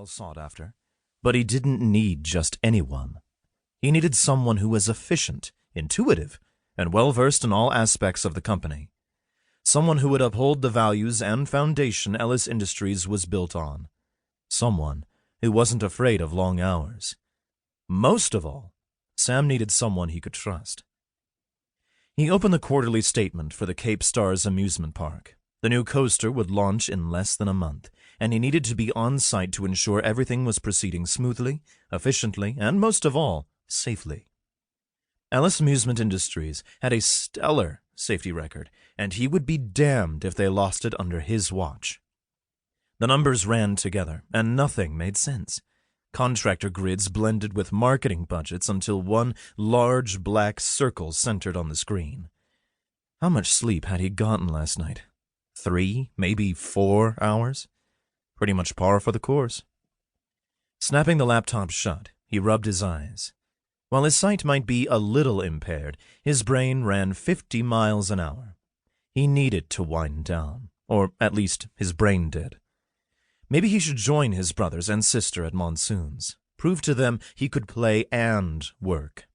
well sought after, but he didn't need just anyone. He needed someone who was efficient, intuitive, and well-versed in all aspects of the company. Someone who would uphold the values and foundation Ellis Industries was built on. Someone who wasn't afraid of long hours. Most of all, Sam needed someone he could trust. He opened the quarterly statement for the Cape Stars amusement park. The new coaster would launch in less than a month, and he needed to be on site to ensure everything was proceeding smoothly, efficiently, and most of all, safely. Ellis Amusement Industries had a stellar safety record, and he would be damned if they lost it under his watch. The numbers ran together, and nothing made sense. Contractor grids blended with marketing budgets until one large black circle centered on the screen. How much sleep had he gotten last night? 3, maybe 4 hours? Pretty much par for the course. Snapping the laptop shut, he rubbed his eyes. While his sight might be a little impaired, his brain ran 50 miles an hour. He needed to wind down, or at least his brain did. Maybe he should join his brothers and sister at Monsoons, prove to them he could play and work.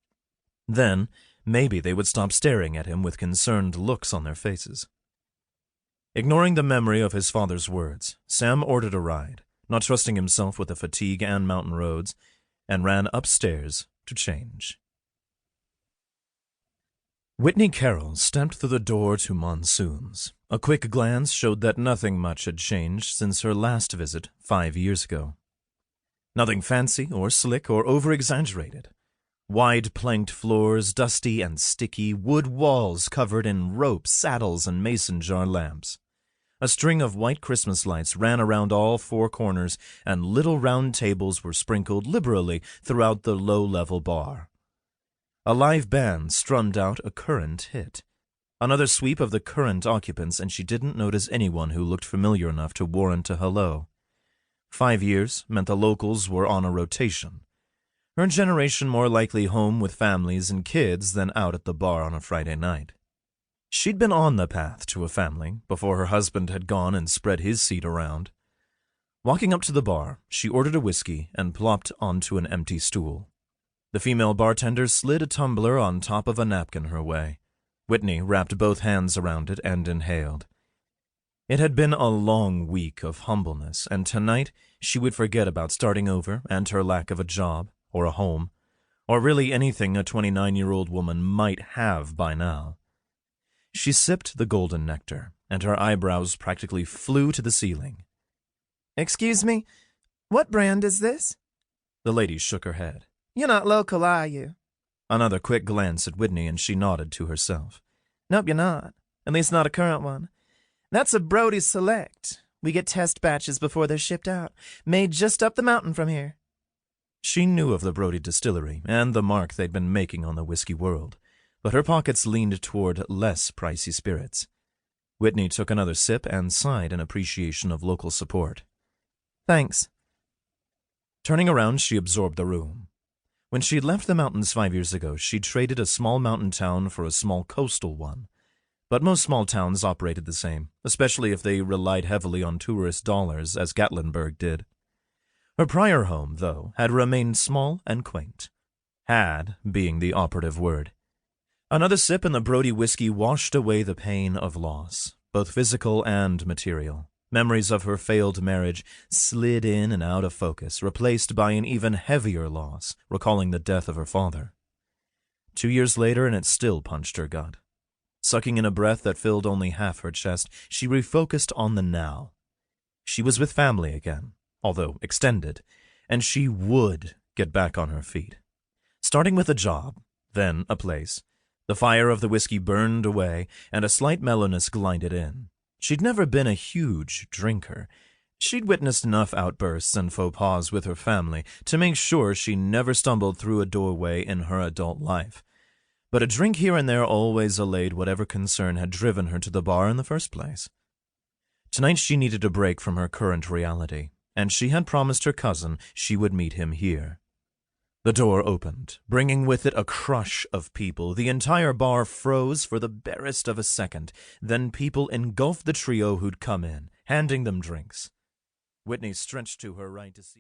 Then, maybe they would stop staring at him with concerned looks on their faces. Ignoring the memory of his father's words, Sam ordered a ride, not trusting himself with the fatigue and mountain roads, and ran upstairs to change. Whitney Carroll stepped through the door to Monsoons. A quick glance showed that nothing much had changed since her last visit 5 years ago. Nothing fancy or slick or over-exaggerated. Wide planked floors, dusty and sticky, wood walls covered in rope, saddles, and mason jar lamps. A string of white Christmas lights ran around all 4 corners, and little round tables were sprinkled liberally throughout the low-level bar. A live band strummed out a current hit. Another sweep of the current occupants, and she didn't notice anyone who looked familiar enough to warrant a hello. 5 years meant the locals were on a rotation. Her generation more likely home with families and kids than out at the bar on a Friday night. She'd been on the path to a family before her husband had gone and spread his seat around. Walking up to the bar, she ordered a whiskey and plopped onto an empty stool. The female bartender slid a tumbler on top of a napkin her way. Whitney wrapped both hands around it and inhaled. It had been a long week of humbleness, and tonight she would forget about starting over and her lack of a job or a home, or really anything a 29-year-old woman might have by now. She sipped the golden nectar, and her eyebrows practically flew to the ceiling. "Excuse me, what brand is this?" The lady shook her head. "You're not local, are you?" Another quick glance at Whitney, and she nodded to herself. "Nope, you're not. At least not a current one. That's a Brody Select. We get test batches before they're shipped out, made just up the mountain from here." She knew of the Brody distillery and the mark they'd been making on the whiskey world, but her pockets leaned toward less pricey spirits. Whitney took another sip and sighed in appreciation of local support. "Thanks." Turning around, she absorbed the room. When she'd left the mountains 5 years ago, she'd traded a small mountain town for a small coastal one. But most small towns operated the same, especially if they relied heavily on tourist dollars, as Gatlinburg did. Her prior home, though, had remained small and quaint. Had being the operative word. Another sip and the Brody whiskey washed away the pain of loss, both physical and material. Memories of her failed marriage slid in and out of focus, replaced by an even heavier loss, recalling the death of her father. 2 years later, and it still punched her gut. Sucking in a breath that filled only half her chest, she refocused on the now. She was with family again, although extended, and she would get back on her feet. Starting with a job, then a place. The fire of the whiskey burned away, and a slight mellowness glided in. She'd never been a huge drinker. She'd witnessed enough outbursts and faux pas with her family to make sure she never stumbled through a doorway in her adult life. But a drink here and there always allayed whatever concern had driven her to the bar in the first place. Tonight she needed a break from her current reality, and she had promised her cousin she would meet him here. The door opened, bringing with it a crush of people. The entire bar froze for the barest of a second. Then people engulfed the trio who'd come in, handing them drinks. Whitney stretched to her right to see...